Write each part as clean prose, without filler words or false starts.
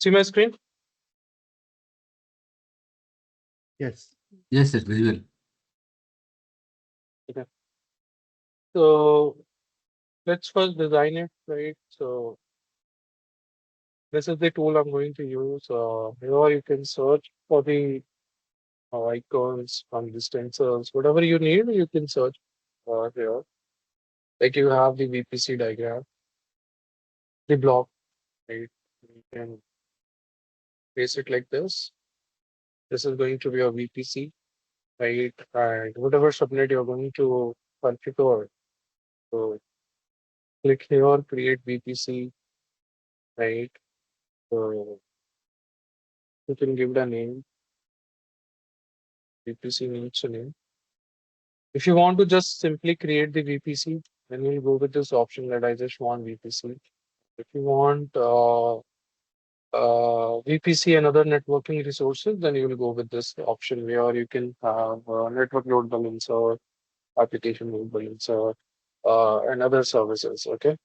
See my screen? Yes. Yes, yes, very well. Okay. So let's first design it, right? So this is the tool I'm going to use. Here you can search for the icons from distances, whatever you need, you can search here. Like you have the VPC diagram, the block, right? You can place it like this. This is going to be a VPC, right? And whatever subnet you're going to configure. So click here, create VPC, right? So you can give the name, VPC needs a name. If you want to just simply create the VPC, then you'll go with this option that I just want VPC. If you want VPC and other networking resources, then you will go with this option where you can have network load balancer, application load balancer, and other services. Okay.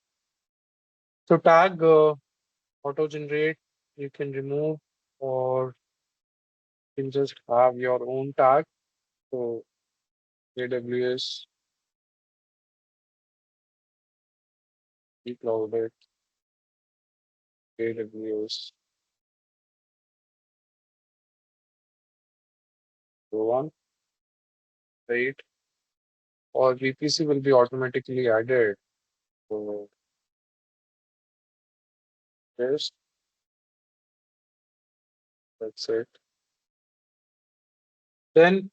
So tag auto generate, you can remove or you can just have your own tag. So AWS, Ngcloudx, AWS, so on, right? Or VPC will be automatically added. So yes, that's it. Then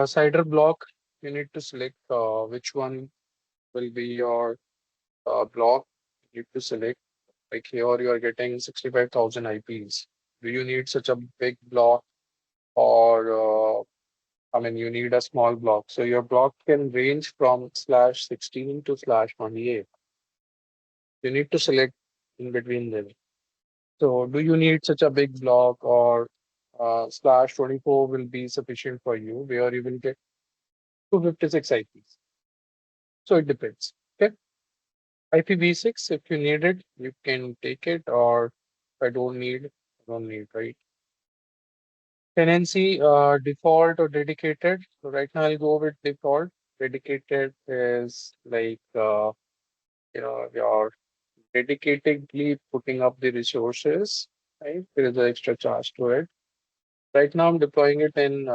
cider block, you need to select which one will be your block. You need to select, like here you are getting 65,000 IPs. Do you need such a big block, or I mean, you need a small block? So your block can range from /16 to /28. You need to select in between them. So do you need such a big block, or /24 will be sufficient for you, where you will get 256 IPs? So it depends. Okay. IPv6, if you need it, you can take it, or if I don't need, I don't need, right? Tenancy, default or dedicated. So right now I'll go with default. Dedicated is like, you're dedicatedly putting up the resources, right? There is an extra charge to it. Right now I'm deploying it in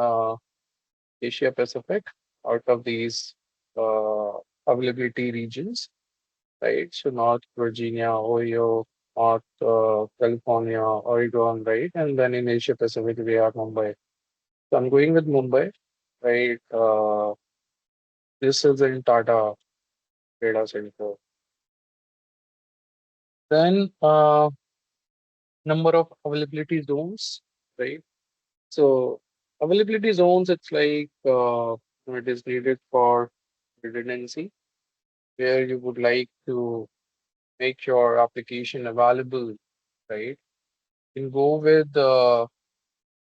Asia Pacific out of these uh, availability regions, right? So North Virginia, Ohio, North California, Oregon, right? And then in Asia Pacific, we are Mumbai. So I'm going with Mumbai, right? This is in Tata data center. Then number of availability zones, right? So availability zones, it's like it is needed for redundancy, where you would like to make your application available, right? You can go with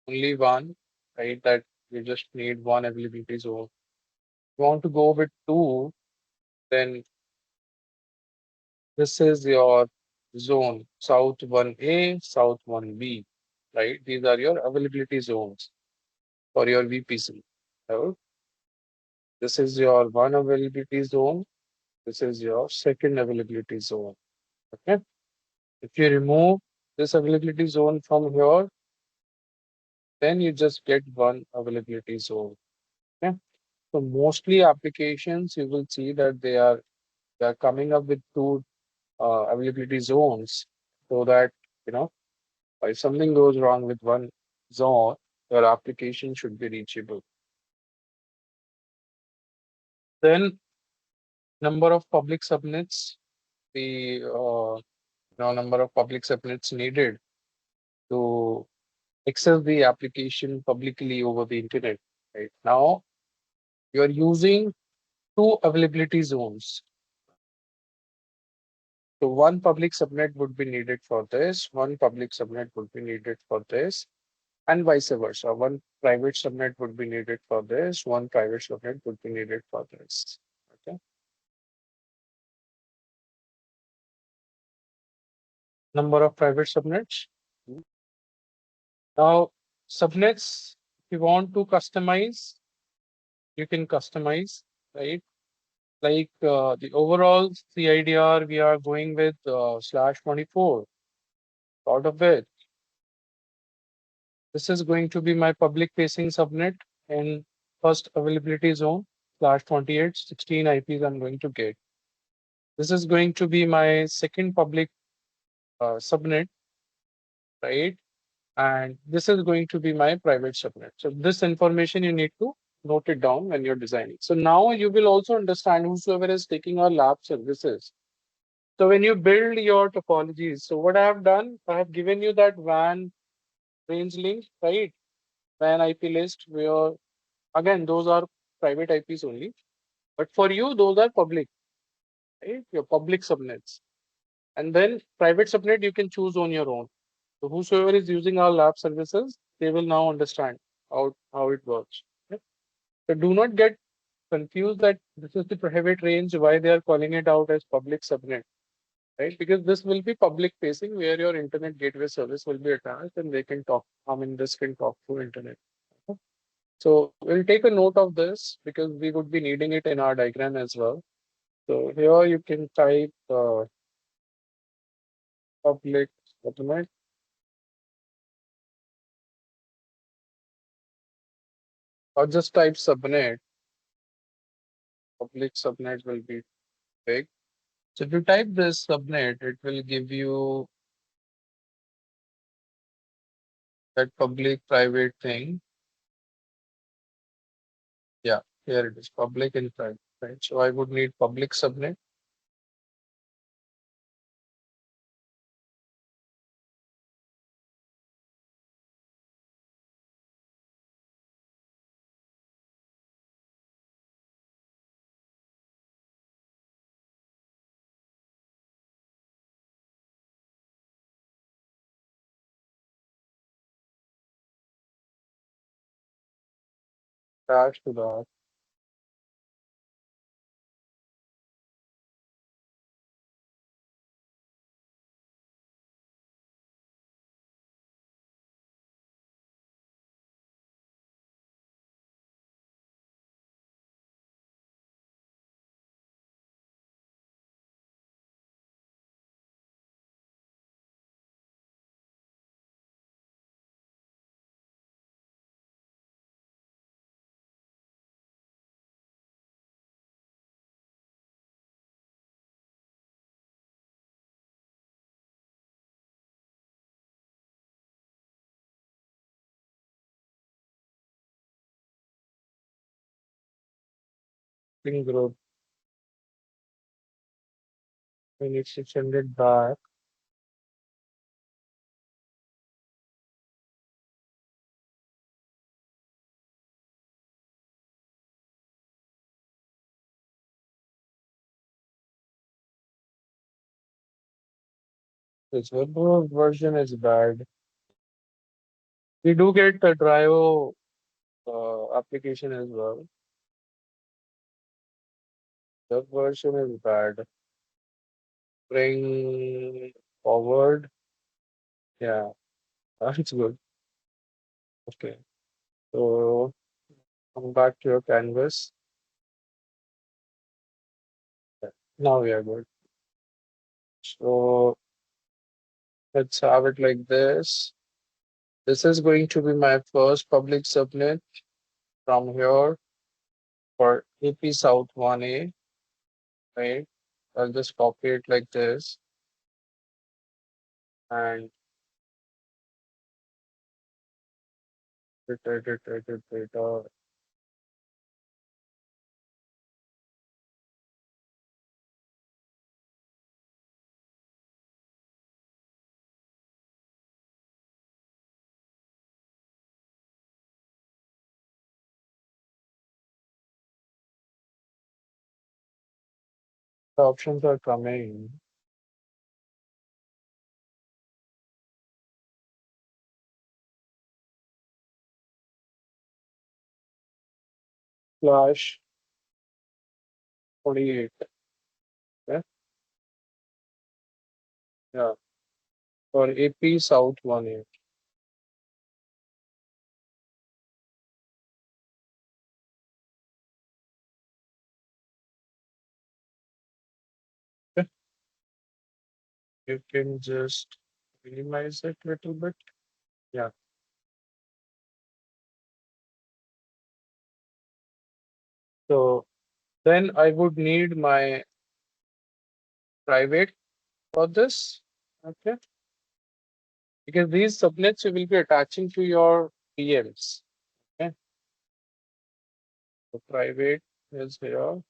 only one, right? That you just need one availability zone. If you want to go with two, then this is your zone, South 1A, South 1B, right? These are your availability zones for your VPC. So this is your one availability zone. This is your second availability zone. Okay. If you remove this availability zone from here, then you just get one availability zone. Okay. So mostly applications, you will see that they are coming up with two availability zones, so that you know if something goes wrong with one zone, your application should be reachable. Then number of public subnets, the number of public subnets needed to access the application publicly over the internet. Right now, you are using two availability zones. So one public subnet would be needed for this, one public subnet would be needed for this, and vice versa. One private subnet would be needed for this, one private subnet would be needed for this. Okay. Number of private subnets, Now, subnets, if you want to customize, you can customize, right? Like the overall CIDR, we are going with /24 out of it. This is going to be my public facing subnet in first availability zone /28, 16 IPs I'm going to get. This is going to be my second public subnet, right? And this is going to be my private subnet. So this information you need to note it down when you're designing. So now you will also understand whosoever is taking our lab services. So when you build your topologies, so what I have done, I have given you that WAN range link, right? WAN IP list where again those are private IPs only. But for you, those are public, right? Your public subnets. And then private subnet you can choose on your own. So whosoever is using our lab services, they will now understand how it works. Okay? So do not get confused that this is the private range, why they are calling it out as public subnet, right? Because this will be public facing where your internet gateway service will be attached and they can talk, I mean, this can talk through internet. Okay? So we'll take a note of this because we would be needing it in our diagram as well. So here you can type public subnet. Or just type subnet. Public subnet will be big. So if you type this subnet, it will give you that public private thing. Yeah, here it is, public and private, right? So I would need public subnet. Attached to that. Link group. We need to send it back. This web version is bad. We do get a Dryo application as well. Web version is bad. Bring forward. Yeah, that's good. Okay. So come back to your canvas. Yeah, now we are good. So let's have it like this. This is going to be my first public subnet from here for AP South 1A, right? I'll just copy it like this and the options are coming. Flash 28. Yeah, yeah. For AP South 1A. You can just minimize it a little bit. Yeah. So then I would need my private for this. Okay. Because these subnets you will be attaching to your PMs. Okay. So private is here.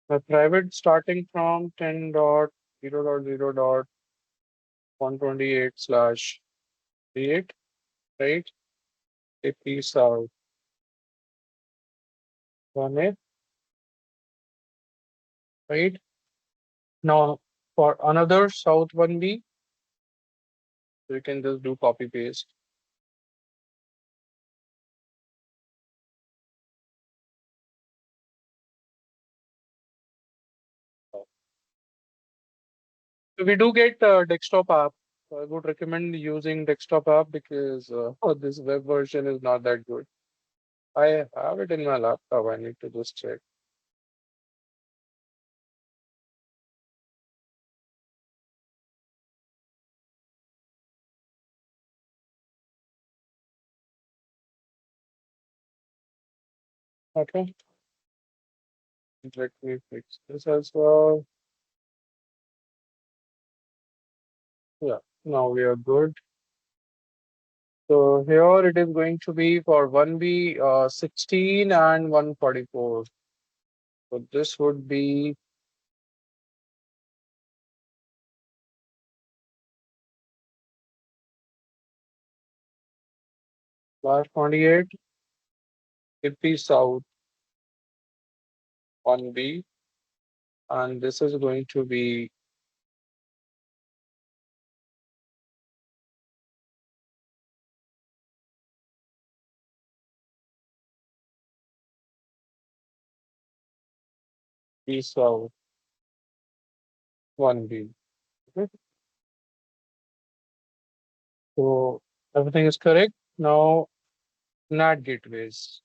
My private starting from 10.0.0.128/38, right? AP South 1A, right? Now for another South 1B, you can just do copy paste. So we do get desktop app. So I would recommend using desktop app because this web version is not that good. I have it in my laptop. I need to just check. Okay. Let me fix this as well. Yeah. Now we are good. So here it is going to be for 1B 16 and 144. So this would be /28 AP South 1B, and this is going to be P South 1B. Okay. So everything is correct. Now NAT gateways,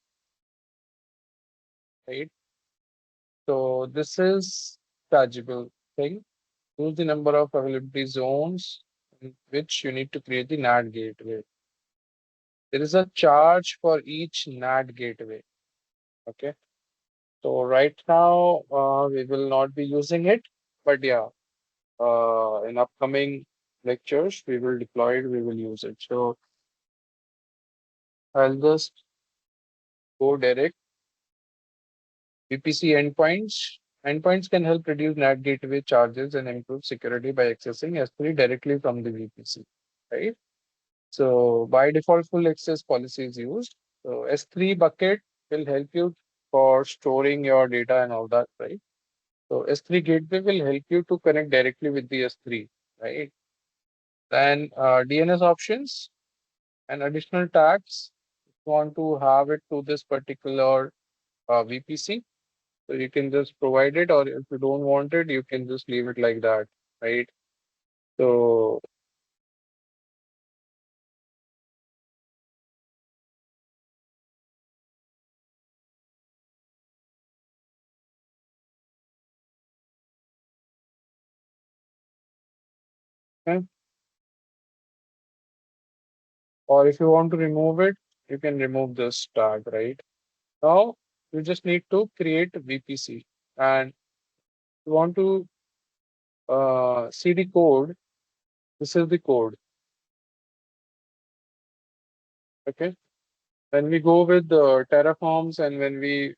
right? So this is tangible thing. Choose the number of availability zones in which you need to create the NAT gateway. There is a charge for each NAT gateway. Okay. So right now we will not be using it, but yeah, in upcoming lectures we will deploy it. We will use it. So I'll just go direct VPC endpoints. Endpoints can help reduce NAT gateway charges and improve security by accessing S3 directly from the VPC, right? So by default, full access policy is used. So S3 bucket will help you for storing your data and all that, right? So S3 gateway will help you to connect directly with the S3, right? Then DNS options and additional tags. If you want to have it to this particular VPC, so you can just provide it, or if you don't want it, you can just leave it like that, right? So, okay. Or if you want to remove it, you can remove this tag, right? Now, you just need to create a VPC and you want to see the code. This is the code, okay? When we go with the Terraforms and when we,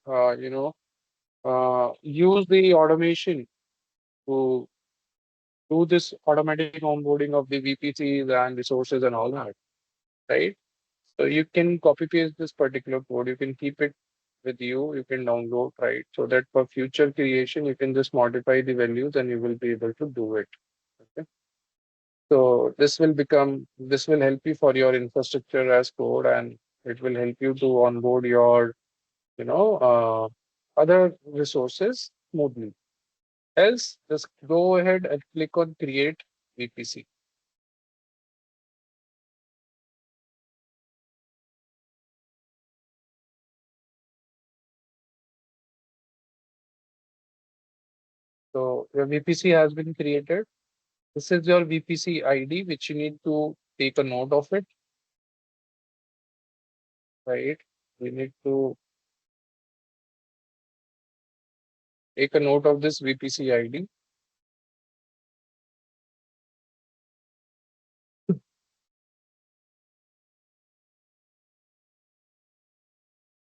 use the automation to do this automatic onboarding of the VPCs and resources and all that, right? So you can copy paste this particular code. You can keep it with you. You can download, right? So that for future creation, you can just modify the values and you will be able to do it. Okay. So this will help you for your infrastructure as code and it will help you to onboard your, you know, other resources smoothly. Else, just go ahead and click on create VPC. So your VPC has been created. This is your VPC ID, which you need to take a note of it, right? We need to take a note of this VPC ID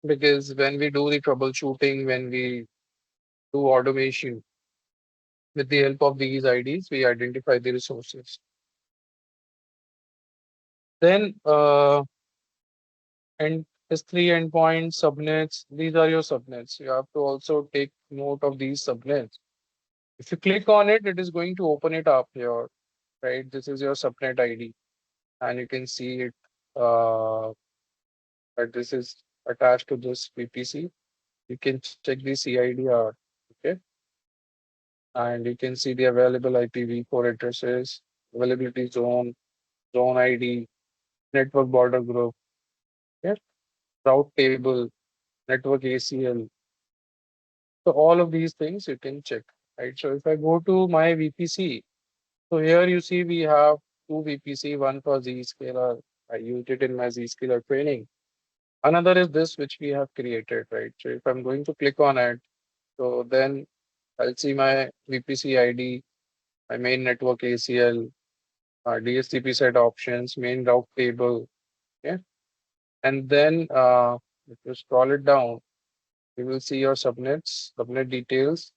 because when we do the troubleshooting, when we do automation with the help of these IDs, we identify the resources. Then, and S3 endpoints, subnets, these are your subnets. You have to also take note of these subnets. If you click on it, it is going to open it up here, right? This is your subnet ID, and you can see it that this is attached to this VPC. You can check the CIDR, okay? And you can see the available IPv4 addresses, availability zone, zone ID, network border group, okay? Route table, network ACL. So all of these things you can check, right? So if I go to my VPC, so here you see we have two VPC, one for Zscaler. I used it in my Zscaler training. Another is this which we have created, right? So if I'm going to click on it, so then I'll see my VPC ID, my main network ACL, DSCP set options, main route table, okay? And then if you scroll it down, you will see your subnets, subnet details,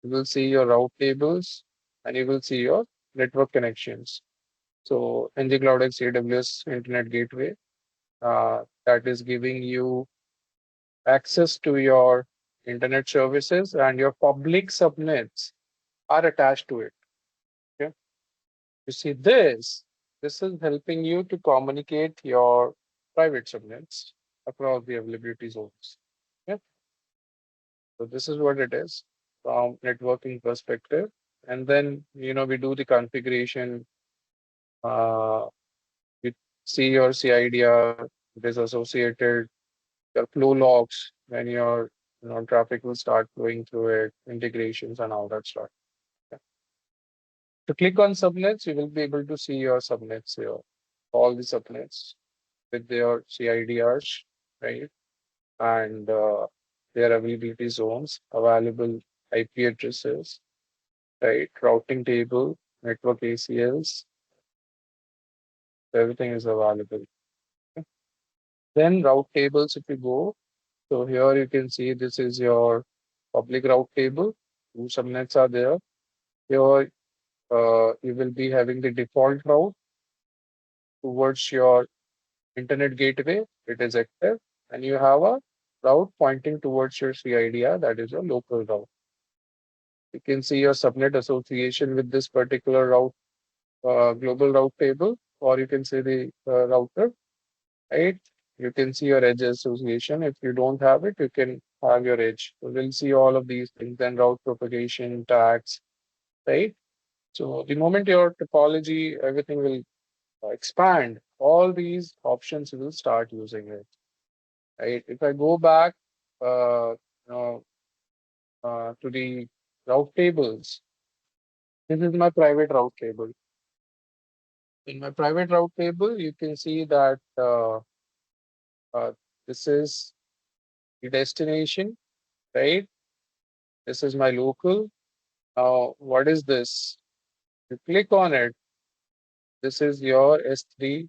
you will see your route tables, and you will see your network connections. So Ngcloudx AWS Internet Gateway, that is giving you access to your internet services, and your public subnets are attached to it. Okay. You see this is helping you to communicate your private subnets across the availability zones. Okay. So this is what it is from networking perspective. And then, we do the configuration. You see your CIDR, it is associated, your flow logs when your traffic will start flowing through it, integrations and all that stuff. Okay. To click on subnets, you will be able to see your subnets here, all the subnets with their CIDRs, right? And their availability zones, available IP addresses, right? Routing table, network ACLs, everything is available. Okay. Then route tables, if you go, so here you can see this is your public route table. Two subnets are there. Here you will be having the default route towards your internet gateway. It is active, and you have a route pointing towards your CIDR, that is your local route. You can see your subnet association with this particular route, global route table, or you can see the router, right? You can see your edge association. If you don't have it, you can have your edge. So we'll see all of these things, then route propagation, tags, right? So the moment your topology, everything will expand, all these options will start using it, right? If I go back you know, to the route tables, this is my private route table. In my private route table, you can see that uh, this is the destination, right? This is my local. Now, what is this? You click on it. This is your S3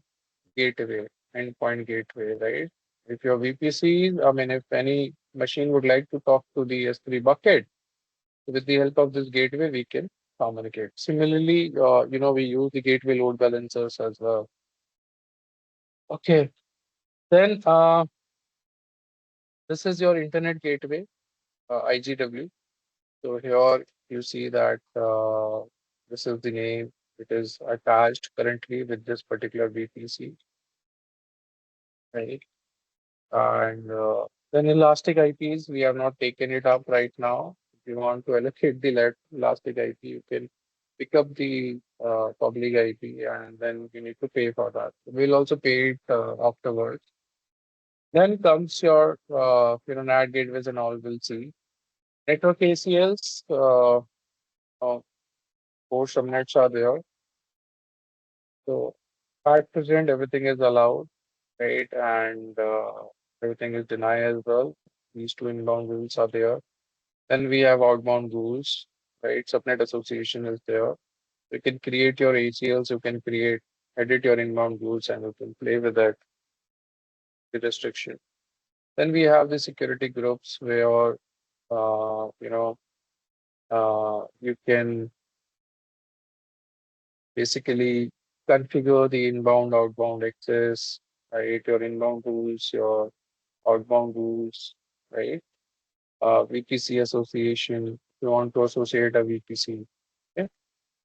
gateway, endpoint gateway, right? If your VPC, I mean, if any machine would like to talk to the S3 bucket, with the help of this gateway, we can communicate. Similarly, we use the gateway load balancers as well. Okay, then this is your internet gateway, IGW. So here you see that this is the name. It is attached currently with this particular VPC, right? And Then elastic IPs, we have not taken it up right now. If you want to allocate the elastic IP, you can pick up the public IP and then you need to pay for that. We'll also pay it afterwards. Then comes your NAT gateways and all we'll see. Network ACLs, four subnets are there. So at present, everything is allowed, right? And everything is denied as well. These two inbound rules are there. Then we have outbound rules, right? Subnet association is there. You can create your ACLs, you can edit your inbound rules, and you can play with that, the restriction. Then we have the security groups where, uh, you know, you can basically configure the inbound, outbound access, right? Your inbound rules, your outbound rules, right? VPC association, if you want to associate a VPC. Okay?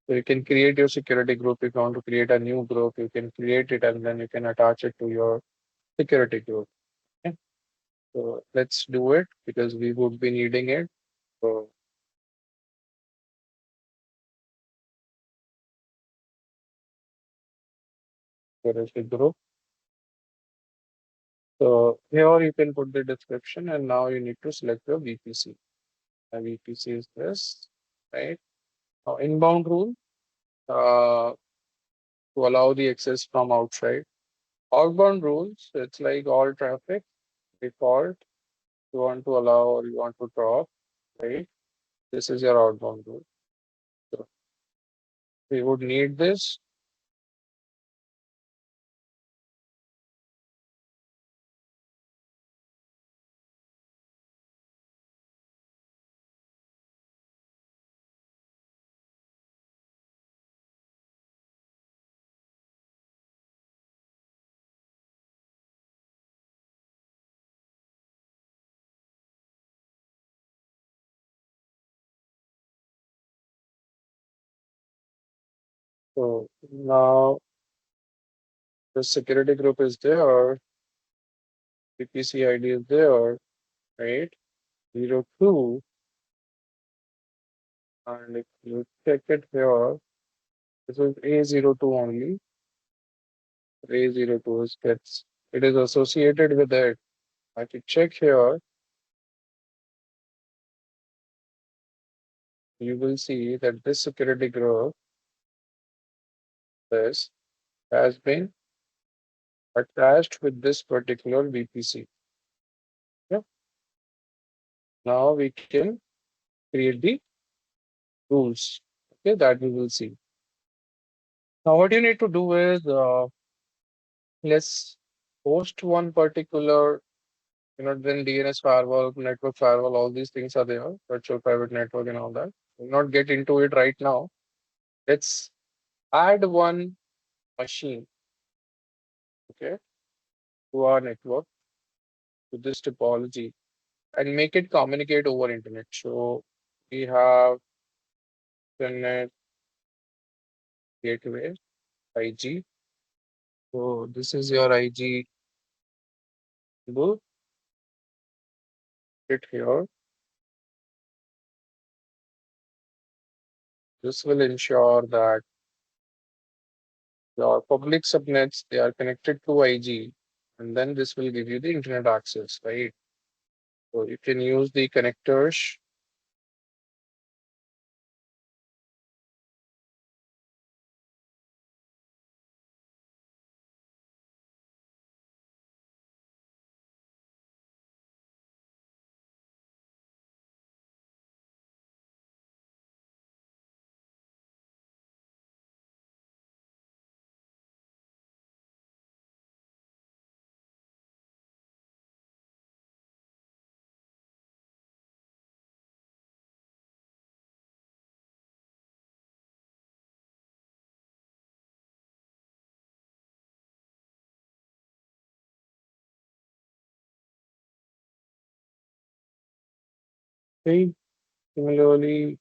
So you can create your security group. If you want to create a new group, you can create it and then you can attach it to your security group. Okay? So let's do it because we would be needing it. So there is the group. So here you can put the description and now you need to select your VPC. And VPC is this, right? Now inbound rule to allow the access from outside. Outbound rules, it's like all traffic, default, you want to allow or you want to drop, right? This is your outbound rule. So we would need this. So now the security group is there, VPC ID is there, right? 02, and if you check it here, this is A02 only. A02 is gets it is associated with it. If you check here, you will see that this security group, this has been attached with this particular VPC. Yeah. Now we can create the rules. Okay, that we will see. Now what you need to do is let's host one particular, then DNS firewall, network firewall, all these things are there, virtual private network and all that. We'll not get into it right now. Let's add one machine, okay, to our network, to this topology, and make it communicate over internet. So we have internet gateway, IG. So this is your IG table. It here. This will ensure that your public subnets, they are connected to IG, and then this will give you the internet access, right? So you can use the connectors. Okay. Similarly,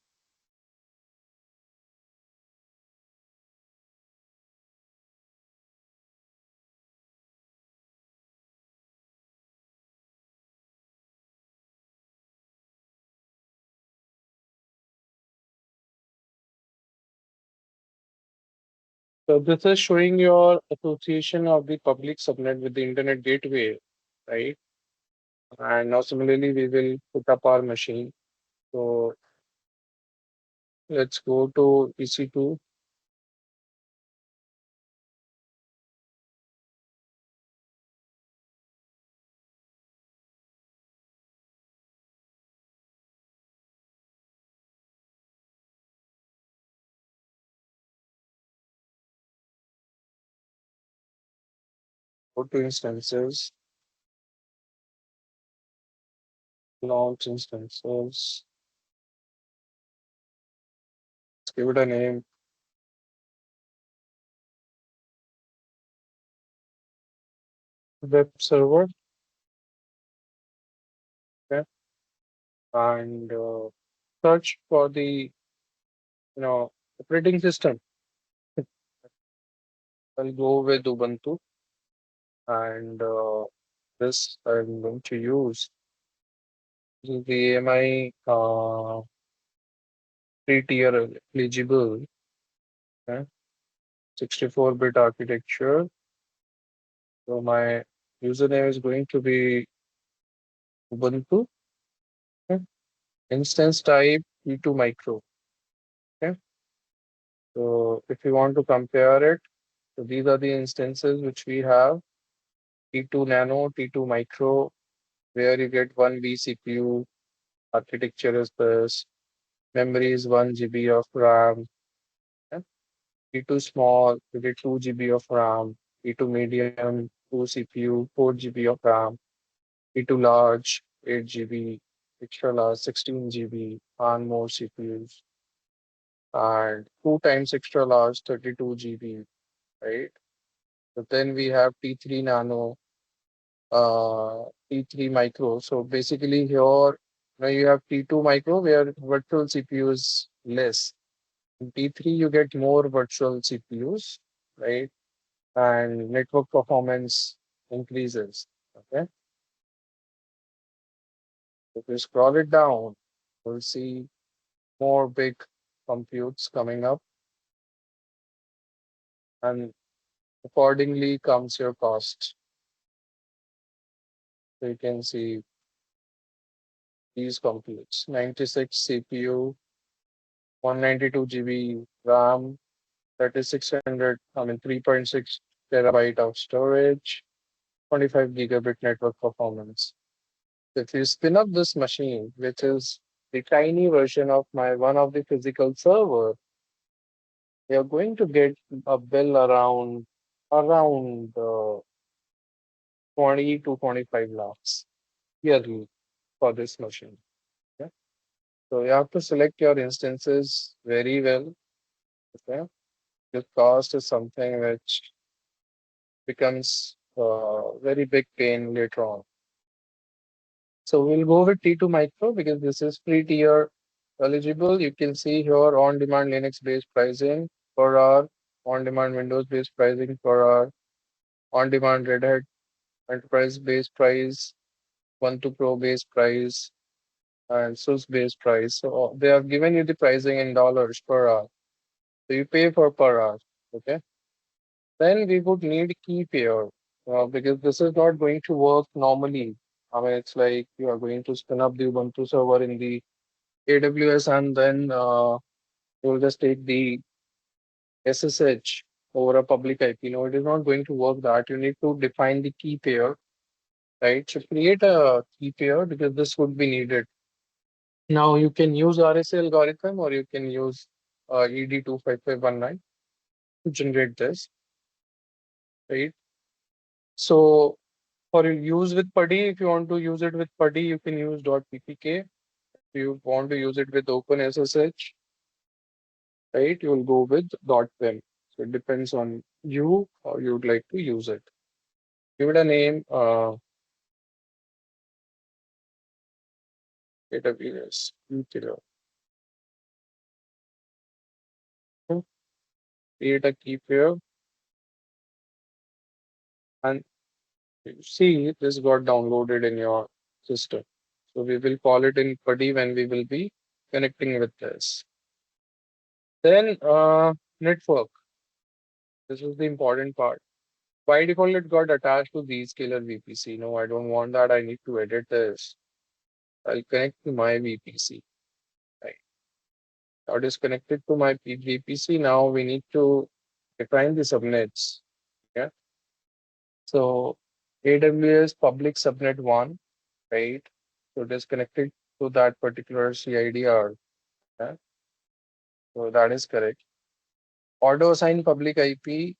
So this is showing your association of the public subnet with the internet gateway, right? And now similarly, we will put up our machine. So let's go to EC2. Go to instances, launch instances. Let's give it a name, web server. Okay, and search for the operating system. I'll go with Ubuntu, and this I'm going to use. This is the AMI three-tier eligible, okay? 64-bit architecture. So my username is going to be Ubuntu. Okay? Instance type E2 micro. Okay. So if you want to compare it, so these are the instances which we have: T2 nano, T2 micro, where you get 1 vCPU. Architecture is this. Memory is 1 GB of RAM. Yeah. T2 small, you get 2 GB of RAM. T2 medium, 2 CPU, 4 GB of RAM. T2 large, 8 GB. Extra large, 16 GB, and more CPUs. And 2 times extra large, 32 GB, right? So then we have T3 nano, T3 micro. So basically here, now you have T2 micro where virtual CPU is less. In T3, you get more virtual CPUs, right? And network performance increases. Okay. If you scroll it down, you'll see more big computes coming up, and accordingly comes your cost. So you can see these computes: 96 CPU, 192 GB RAM, 3600, 3.6 terabyte of storage, 25 gigabit network performance. If you spin up this machine, which is the tiny version of my one of the physical server, you're going to get a bill around 20 to 25 lakhs yearly for this machine. Okay? So you have to select your instances very well. Okay? The cost is something which becomes a very big pain later on. So we'll go with T2 Micro because this is free tier eligible. You can see here on-demand Linux-based pricing per hour, on-demand Windows-based pricing per hour, on-demand Red Hat Enterprise-based price, Ubuntu Pro-based price, and SUS-based price. So they have given you the pricing in dollars per hour. So you pay for per hour. Okay. Then we would need key pair because this is not going to work normally. I mean, it's like you are going to spin up the Ubuntu server in the AWS, and then you'll just take the SSH over a public IP. No, it is not going to work that. You need to define the key pair, right? So create a key pair because this would be needed. Now you can use RSA algorithm or you can use ED25519 to generate this, right? So for use with PuTTY, if you want to use it with PuTTY, you can use .ppk. If you want to use it with OpenSSH, right, you will go with .vim. So it depends on you how you would like to use it. Give it a name, AWS. Create a key pair, and you see this got downloaded in your system. So we will call it in PuTTY when we will be connecting with this. Then network. This is the important part. By default, it got attached to Zscaler VPC. No, I don't want that. I need to edit this. I'll connect to my VPC. Right. Now it is connected to my VPC. Now we need to define the subnets. Yeah. So AWS public subnet one, right? So it is connected to that particular CIDR. Yeah. So that is correct. Auto assign public IP.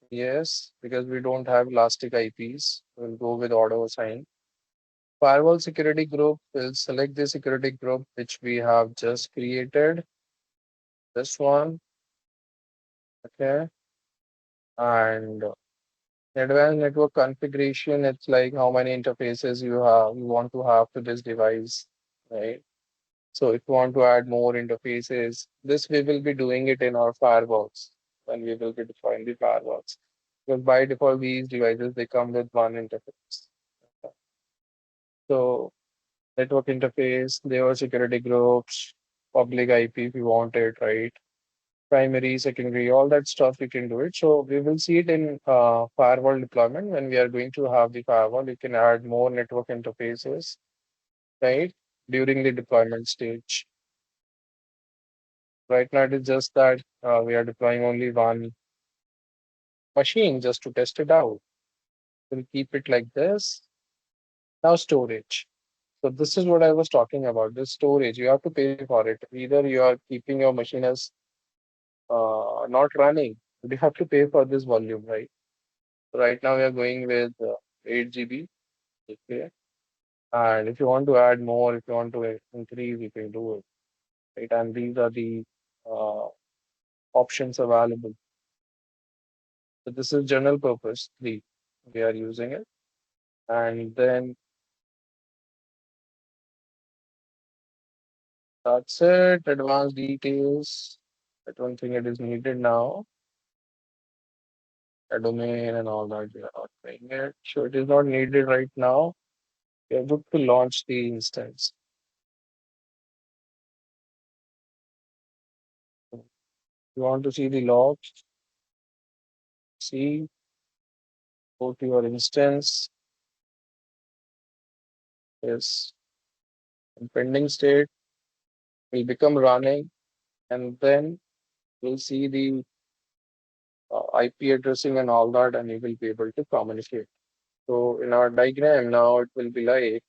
Yes, because we don't have elastic IPs. We'll go with auto assign. Firewall security group, we'll select the security group which we have just created. This one, okay. And advanced network configuration, it's like how many interfaces you want to have to this device, right? So if you want to add more interfaces, this we will be doing it in our firewalls when we will be defining the firewalls. Because by default, these devices they come with one interface. So network interface, there are security groups, public IP if you want it, right? Primary, secondary, all that stuff you can do it. So we will see it in firewall deployment when we are going to have the firewall. You can add more network interfaces, right? During the deployment stage. Right now, it is just that we are deploying only one machine just to test it out. We'll keep it like this. Now storage. So this is what I was talking about. This storage, you have to pay for it. Either you are keeping your machine as not running, but you have to pay for this volume, right? Right now we are going with 8 GB. Okay. And if you want to add more, if you want to increase, you can do it, right? And these are the uh, options available. So this is general purpose 3. We are using it. And then that's it. Advanced details. I don't think it is needed now. A domain and all that. We are not doing it. So it is not needed right now. We are good to launch the instance. You want to see the logs? See, go to your instance. Yes, in pending state will become running, and then you'll see the IP addressing and all that, and you will be able to communicate. So in our diagram now, it will be like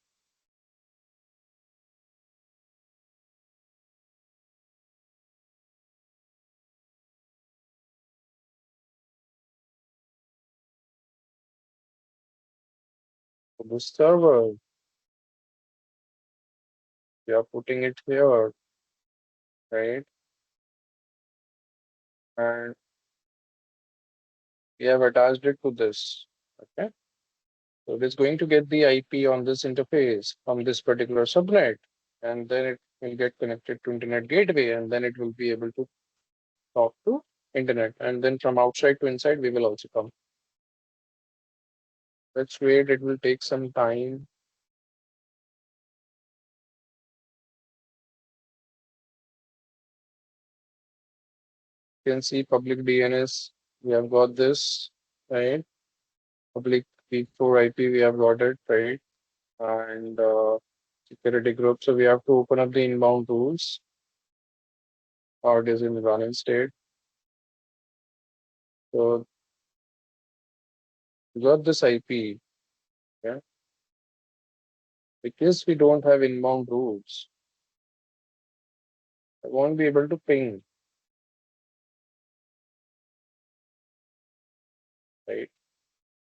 the server. We are putting it here, right? And we have attached it to this. Okay. So it is going to get the IP on this interface from this particular subnet, and then it will get connected to internet gateway, and then it will be able to talk to internet. And then from outside to inside, we will also come. Let's wait. It will take some time. You can see public DNS. We have got this, right? Public V4 IP, we have got it, right? And security group. So we have to open up the inbound rules, or it is in running state. So we got this IP, yeah. Because we don't have inbound rules, I won't be able to ping, right?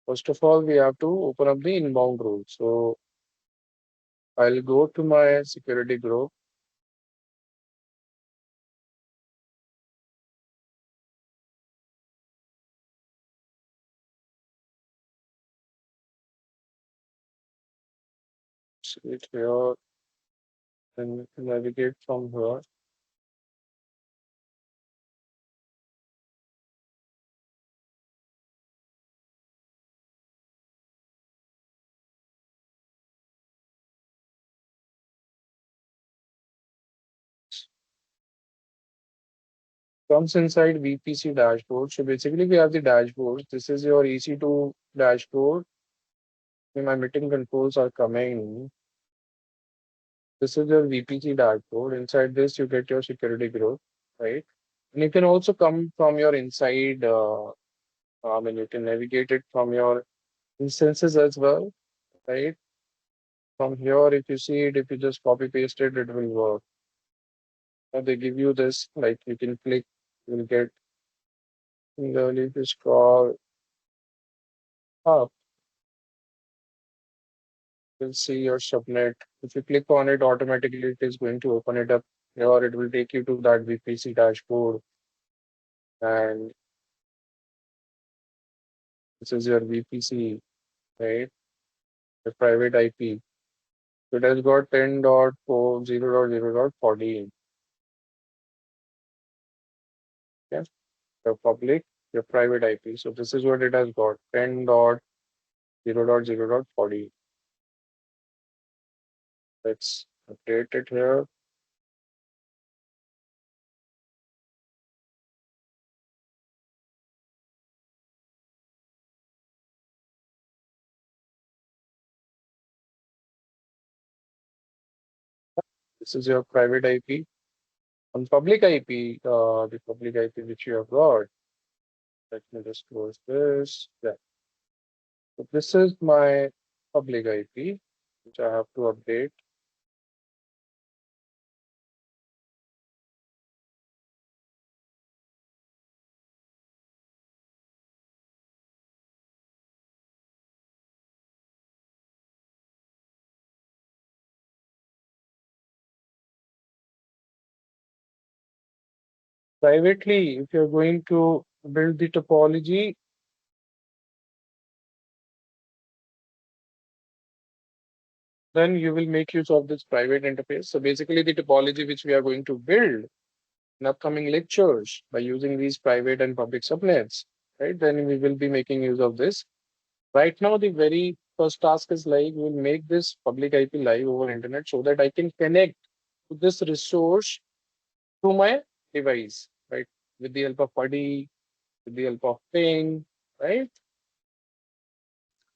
First of all, we have to open up the inbound rules. So I'll go to my security group. Sit here and navigate from here. Comes inside VPC dashboard. So basically we have the dashboard. This is your EC2 dashboard. My meeting controls are coming. This is your VPC dashboard. Inside this, you get your security group, right? And you can also come from your inside. You can navigate it from your instances as well, right? From here, if you see it, if you just copy paste it, it will work. Now they give you this, like you can click, you'll get. Similarly, if you scroll up, you'll see your subnet. If you click on it, automatically it is going to open it up here. It will take you to that VPC dashboard, and this is your VPC, right? The private IP. So it has got 10.4.0.0.14. Okay, the public, your private IP. So this is what it has got, 10.0.0.14. Let's update it here. This is your private IP. On public IP, the public IP which you have got, let me just close this. Yeah. So this is my public IP, which I have to update. Privately, if you're going to build the topology, then you will make use of this private interface. So basically, the topology which we are going to build in upcoming lectures by using these private and public subnets, right? Then we will be making use of this. Right now, the very first task is like we'll make this public IP live over internet so that I can connect to this resource to my device, right? With the help of PuDDY, with the help of ping, right?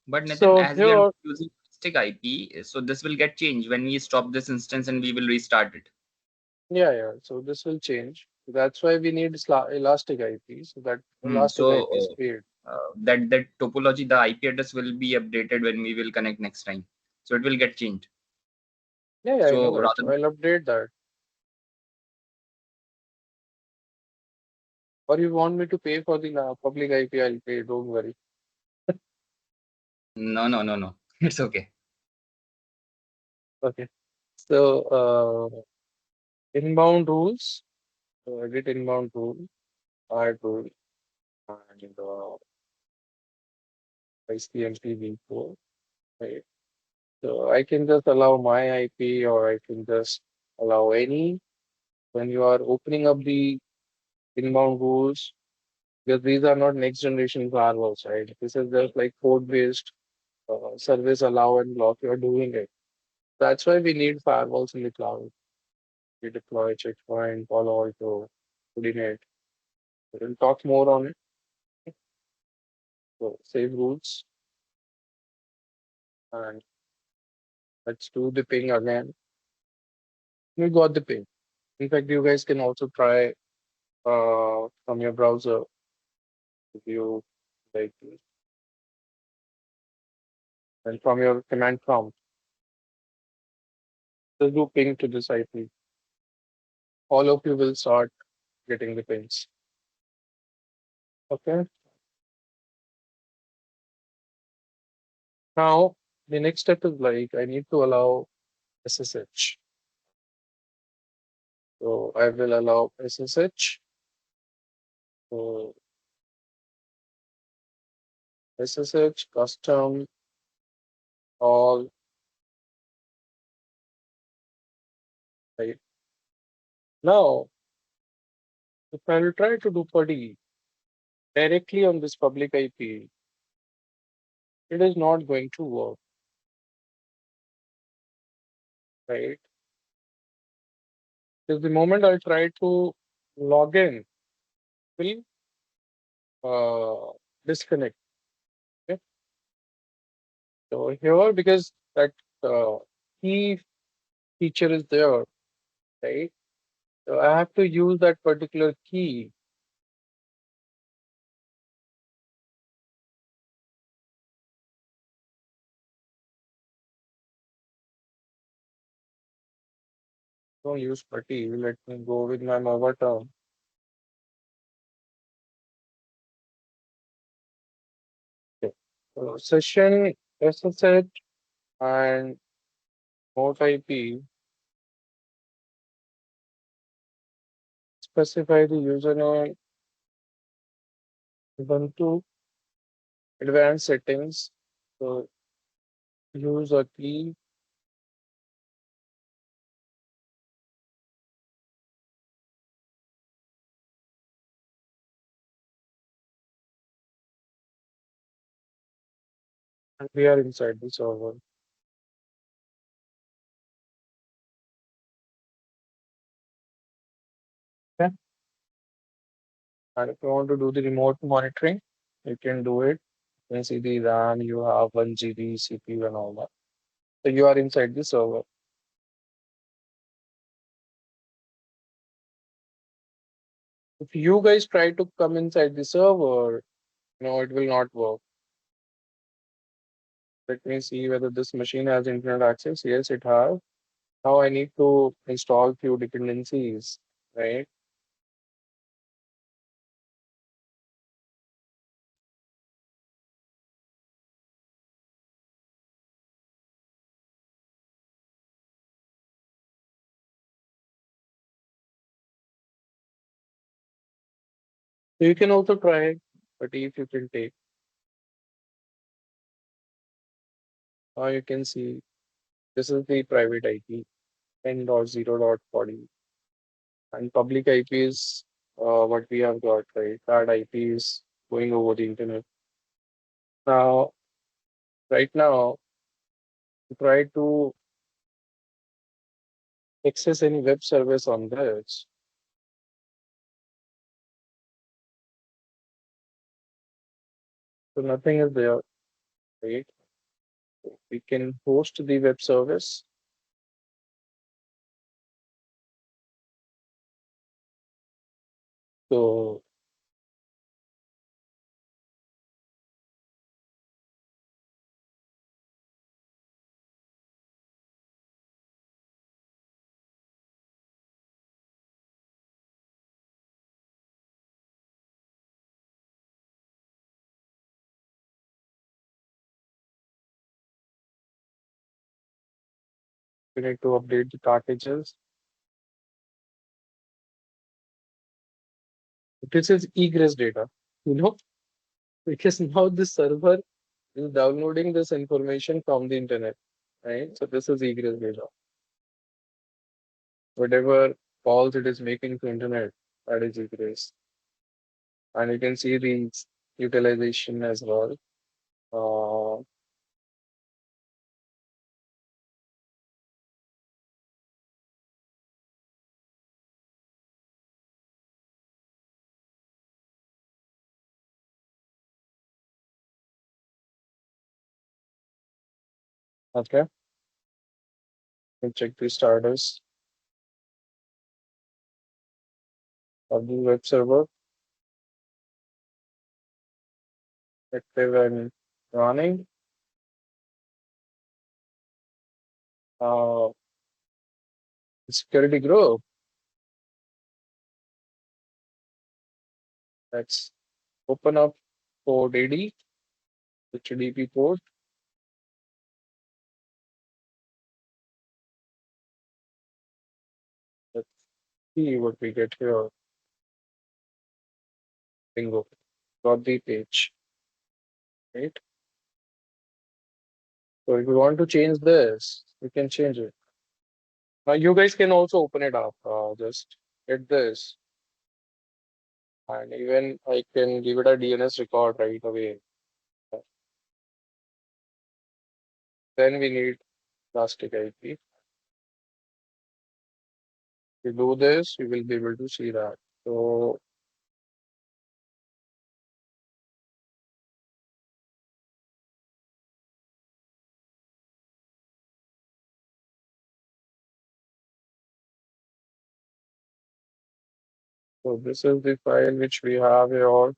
But Nitin, So as we are not here, using static IP, so this will get changed when we stop this instance and we will restart it. yeah. So this will change. That's why we need elastic IP. So that elastic So IP speed. that topology, the IP address will be updated when we will connect next time. So it will get changed. Yeah, I know So that. rather So I'll update that. Or you want me to pay for the public IP? I'll pay. Don't worry. no. It's okay. Okay. So inbound rules. So edit inbound rule, add rule, and ICMP v4. Right. So I can just allow my IP, or I can just allow any when you are opening up the inbound rules, because these are not next generation firewalls, right? This is just like code based service allow and block. You're doing it. That's why we need firewalls in the cloud. We deploy checkpoint, Palo Alto, coordinate. We'll talk more on it. So save rules, and let's do the ping again. We got the ping. In fact, you guys can also try from your browser if you like, and from your command prompt. Just do ping to this IP. All of you will start getting the pings. Okay. Now the next step is like I need to allow SSH. So I will allow SSH. So SSH custom all, right. Now if I will try to do PuDDY directly on this public IP, it is not going to work, right? Because the moment I try to log in, will disconnect. Okay. So here, because that key feature is there, right? So I have to use that particular key. Don't use putty. Let me go with my mother term. Okay. So session SSH and port IP specify the username Ubuntu advanced settings. So use a key. And we are inside the server. Okay. And if you want to do the remote monitoring, you can do it. You can see the RAM, you have 1 GB CPU and all that. So you are inside the server. If you guys try to come inside the server, no, it will not work. Let me see whether this machine has internet access. Yes, it has. Now I need to install few dependencies, right? So you can also try, but if you can take, now you can see this is the private IP 10.0.40 and public IP is what we have got, right? That IP is going over the internet. Now, right now, try to access any web service on this. So nothing is there, right? We can host the web service. So we need to update the cartridges. This is egress data, you know, because now this server is downloading this information from the internet, right? So this is egress data. Whatever calls it is making to internet, that is egress. And you can see the utilization as well. Uh, okay, and check the status of the web server, active and running. Uh, Security group. Let's open up port AD, HTTP port. Let's see what we get here. Bingo. Got the page, right? So if you want to change this, you can change it. Now you guys can also open it up. Just hit this, and even I can give it a DNS record right away. Then we need plastic IP. If you do this, you will be able to see that. So So this is the file which we have here.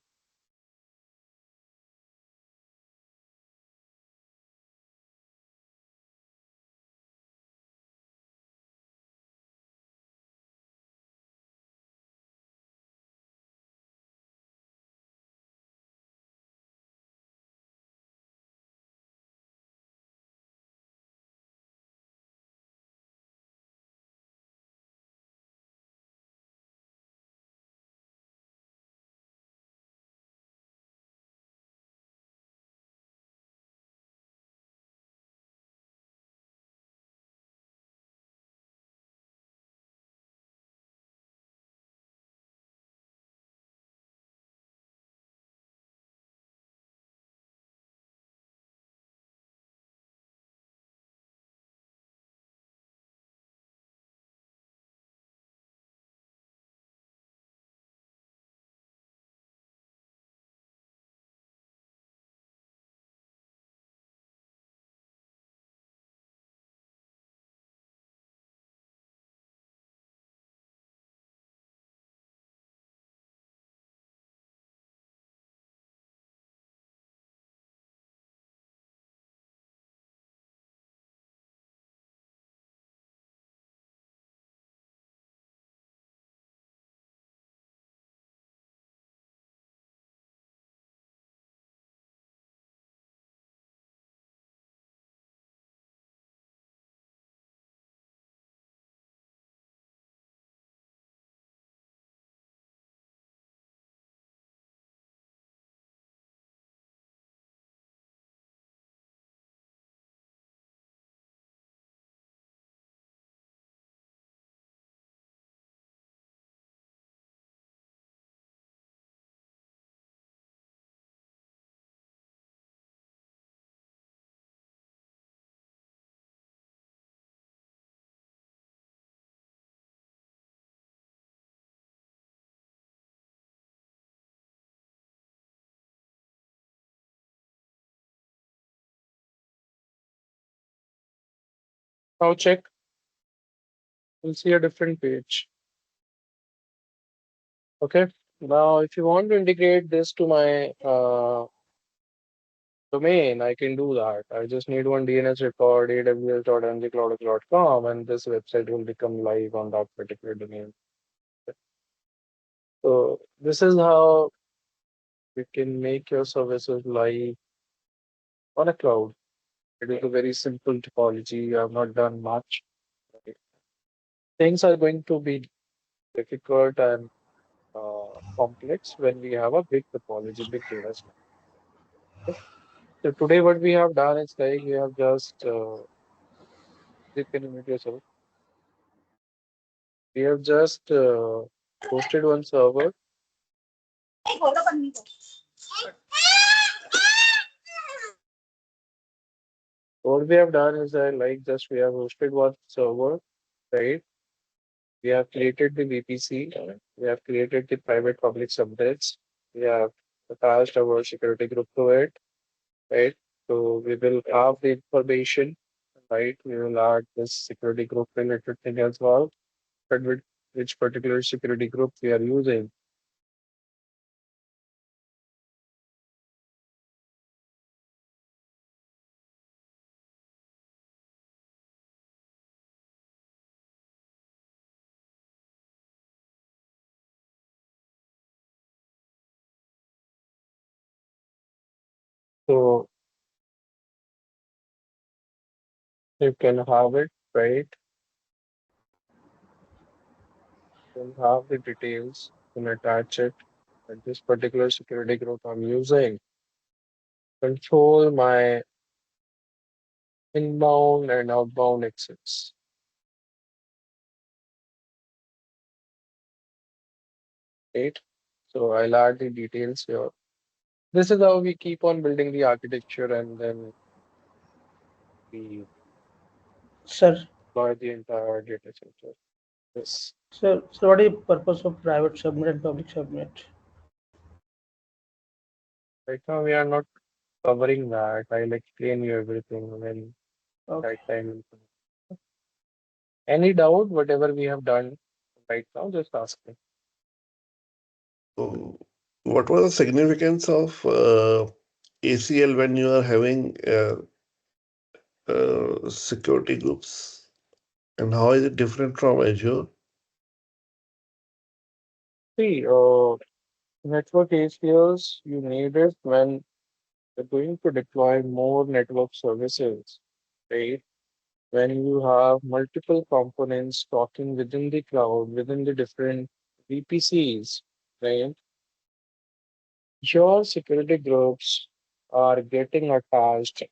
Now check, you'll see a different page. Okay. Now, if you want to integrate this to my domain, I can do that. I just need one DNS record, aws.ngcloudx.com, and this website will become live on that particular domain. So this is how you can make your services live on a cloud. It is a very simple topology. I have not done much. Things are going to be difficult and complex when we have a big topology, big data set. Okay. So today what we have done is like we have just you can unmute yourself. We have just hosted one server. What we have done is that like just we have hosted one server, right? We have created the VPC. We have created the private public subnets. We have attached our security group to it, right? So we will have the information, right? We will add this security group related thing as well, but with which particular security group we are using. So you can have it, right? You can have the details and attach it. And this particular security group I'm using control my inbound and outbound exits. Right? So I'll add the details here. This is how we keep on building the architecture and then we Sir, deploy the entire data center. Yes. so what is the purpose of private subnet and public subnet? Right now we are not covering that. I'll explain you everything when Okay. right time. Any doubt, whatever we have done right now, just ask me. So what was the significance of ACL when you are having security groups, and how is it different from Azure? See, network ACLs, you need it when you're going to deploy more network services, right? When you have multiple components talking within the cloud, within the different VPCs, right? Your security groups are getting attached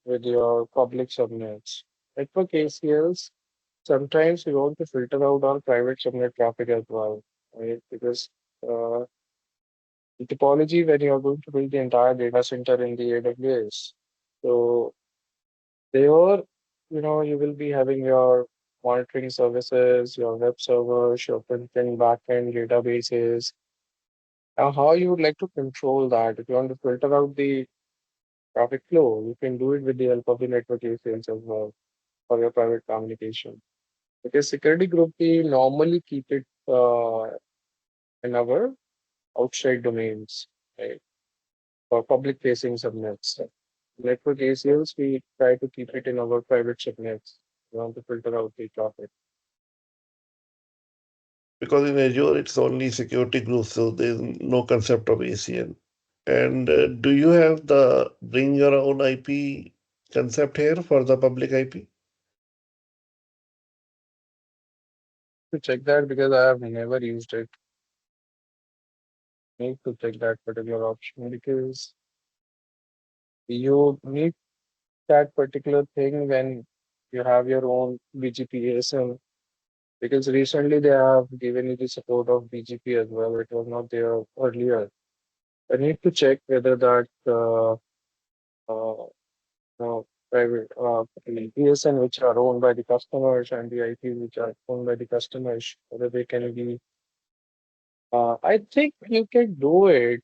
with your public subnets. Network ACLs, sometimes we want to filter out our private subnet traffic as well, right? Because uh, the topology when you are going to build the entire data center in the AWS. So there, you will be having your monitoring services, your web servers, your front-end, back-end databases. Now, how you would like to control that? If you want to filter out the traffic flow, you can do it with the help of the network ACLs as well for your private communication. Because security group, we normally keep it in our outside domains, right? For public facing subnets. Network ACLs, we try to keep it in our private subnets. We want to filter out the traffic. Because in Azure it's only security groups, so there's no concept of ACL. And do you have the bring your own IP concept here for the public IP? To check that because I have never used it. Need to check that particular option because you need that particular thing when you have your own BGP ASM. Because recently they have given you the support of BGP as well. It was not there earlier. I need to check whether that uh, private the PSN which are owned by the customers and the IP which are owned by the customers, whether they can be. I think you can do it.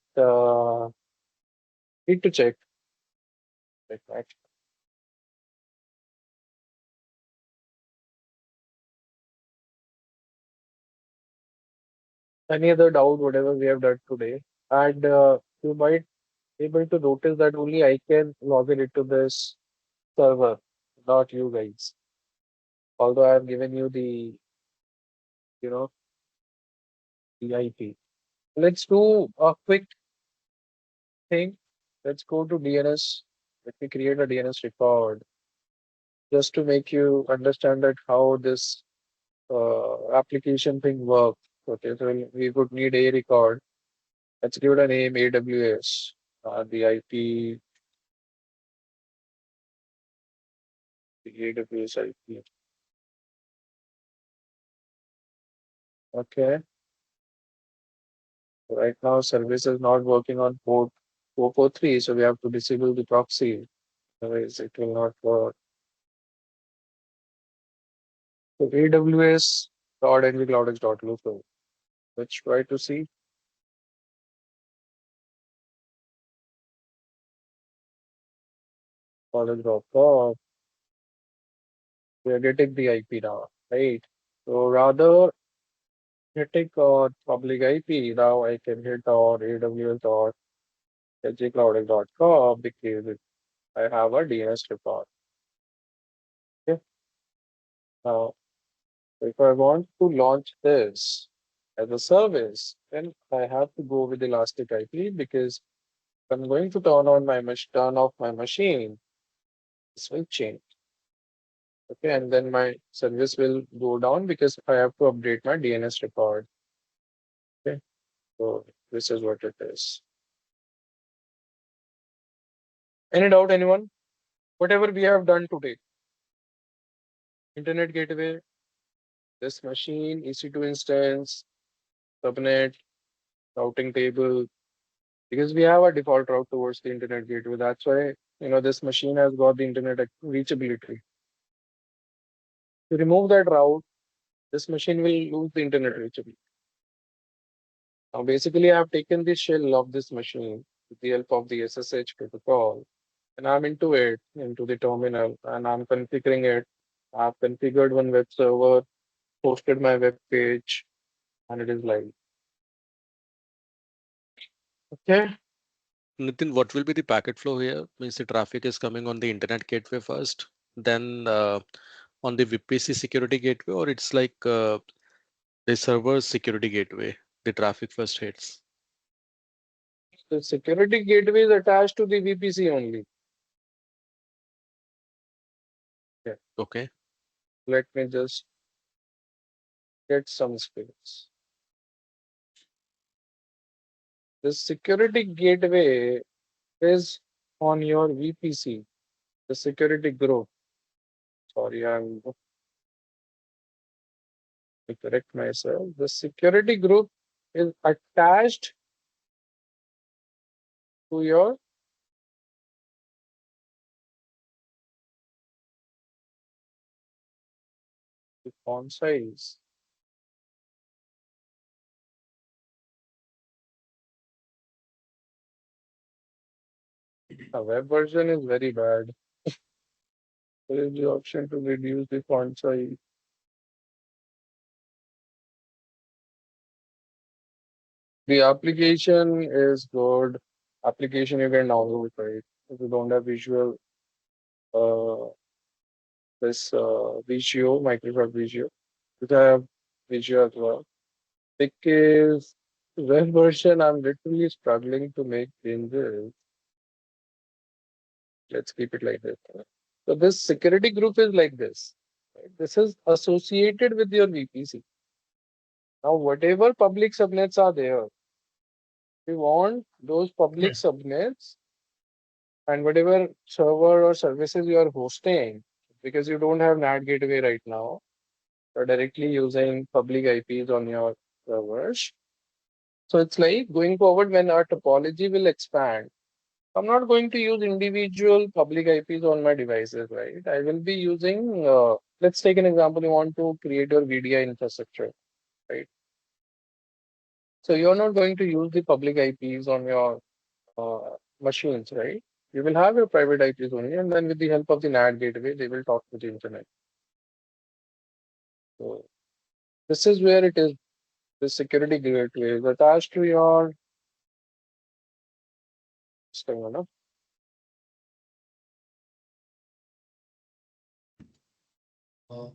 Need to check. Right. Any other doubt, whatever we have done today, and you might be able to notice that only I can log in into this server, not you guys. Although I have given you you know, the IP. Let's do a quick thing. Let's go to DNS. Let me create a DNS record just to make you understand that how this application thing works. Okay, so we would need a record. Let's give it a name AWS. The IP, the AWS IP. Okay. Right now, service is not working on port 443, so we have to disable the proxy. Otherwise, it will not work. So AWS .ngcloudx.local. Let's try to see college.com. We are getting the IP now, right? So rather hitting on public IP, now I can hit on aws.ngcloudx.com because I have a DNS record. Okay. Now, if I want to launch this as a service, then I have to go with Elastic IP because if I'm going to turn off my machine, this will change. Okay, and then my service will go down because I have to update my DNS record. Okay, so this is what it is. Any doubt, anyone? Whatever we have done today, internet gateway, this machine, EC2 instance, subnet, routing table, because we have a default route towards the internet gateway. That's why, this machine has got the internet reachability. To remove that route, this machine will lose the internet reachability. Now, basically, I have taken the shell of this machine with the help of the SSH protocol, and I'm into the terminal, and I'm configuring it. I've configured one web server, posted my web page, and it is live. Okay. Nitin, what will be the packet flow here? Means the traffic is coming on the internet gateway first, then on the VPC security gateway, or it's like the server security gateway, the traffic first hits. The security gateway is attached to the VPC only. Yeah. Okay. Let me just get some space. The security gateway is on your VPC, the security group. Sorry, I'm to correct myself. The security group is attached to your font size. A web version is very bad. There is the option to reduce the font size. The application is good. Application you can download, right? If you don't have visual, uh, this Visio, Microsoft Visio, which I have Visio as well. Because web version, I'm literally struggling to make changes. Let's keep it like this. So this security group is like this. Right? This is associated with your VPC. Now, whatever public subnets are there, we want those public subnets and whatever server or services you are hosting, because you don't have NAT gateway right now, you're directly using public IPs on your servers. So it's like going forward when our topology will expand, I'm not going to use individual public IPs on my devices, right? I will be using, let's take an example. You want to create your VDI infrastructure, right? So you're not going to use the public IPs on your machines, right? You will have your private IPs only, and then with the help of the NAT gateway, they will talk to the internet. So this is where it is. The security gateway is attached to your system, no?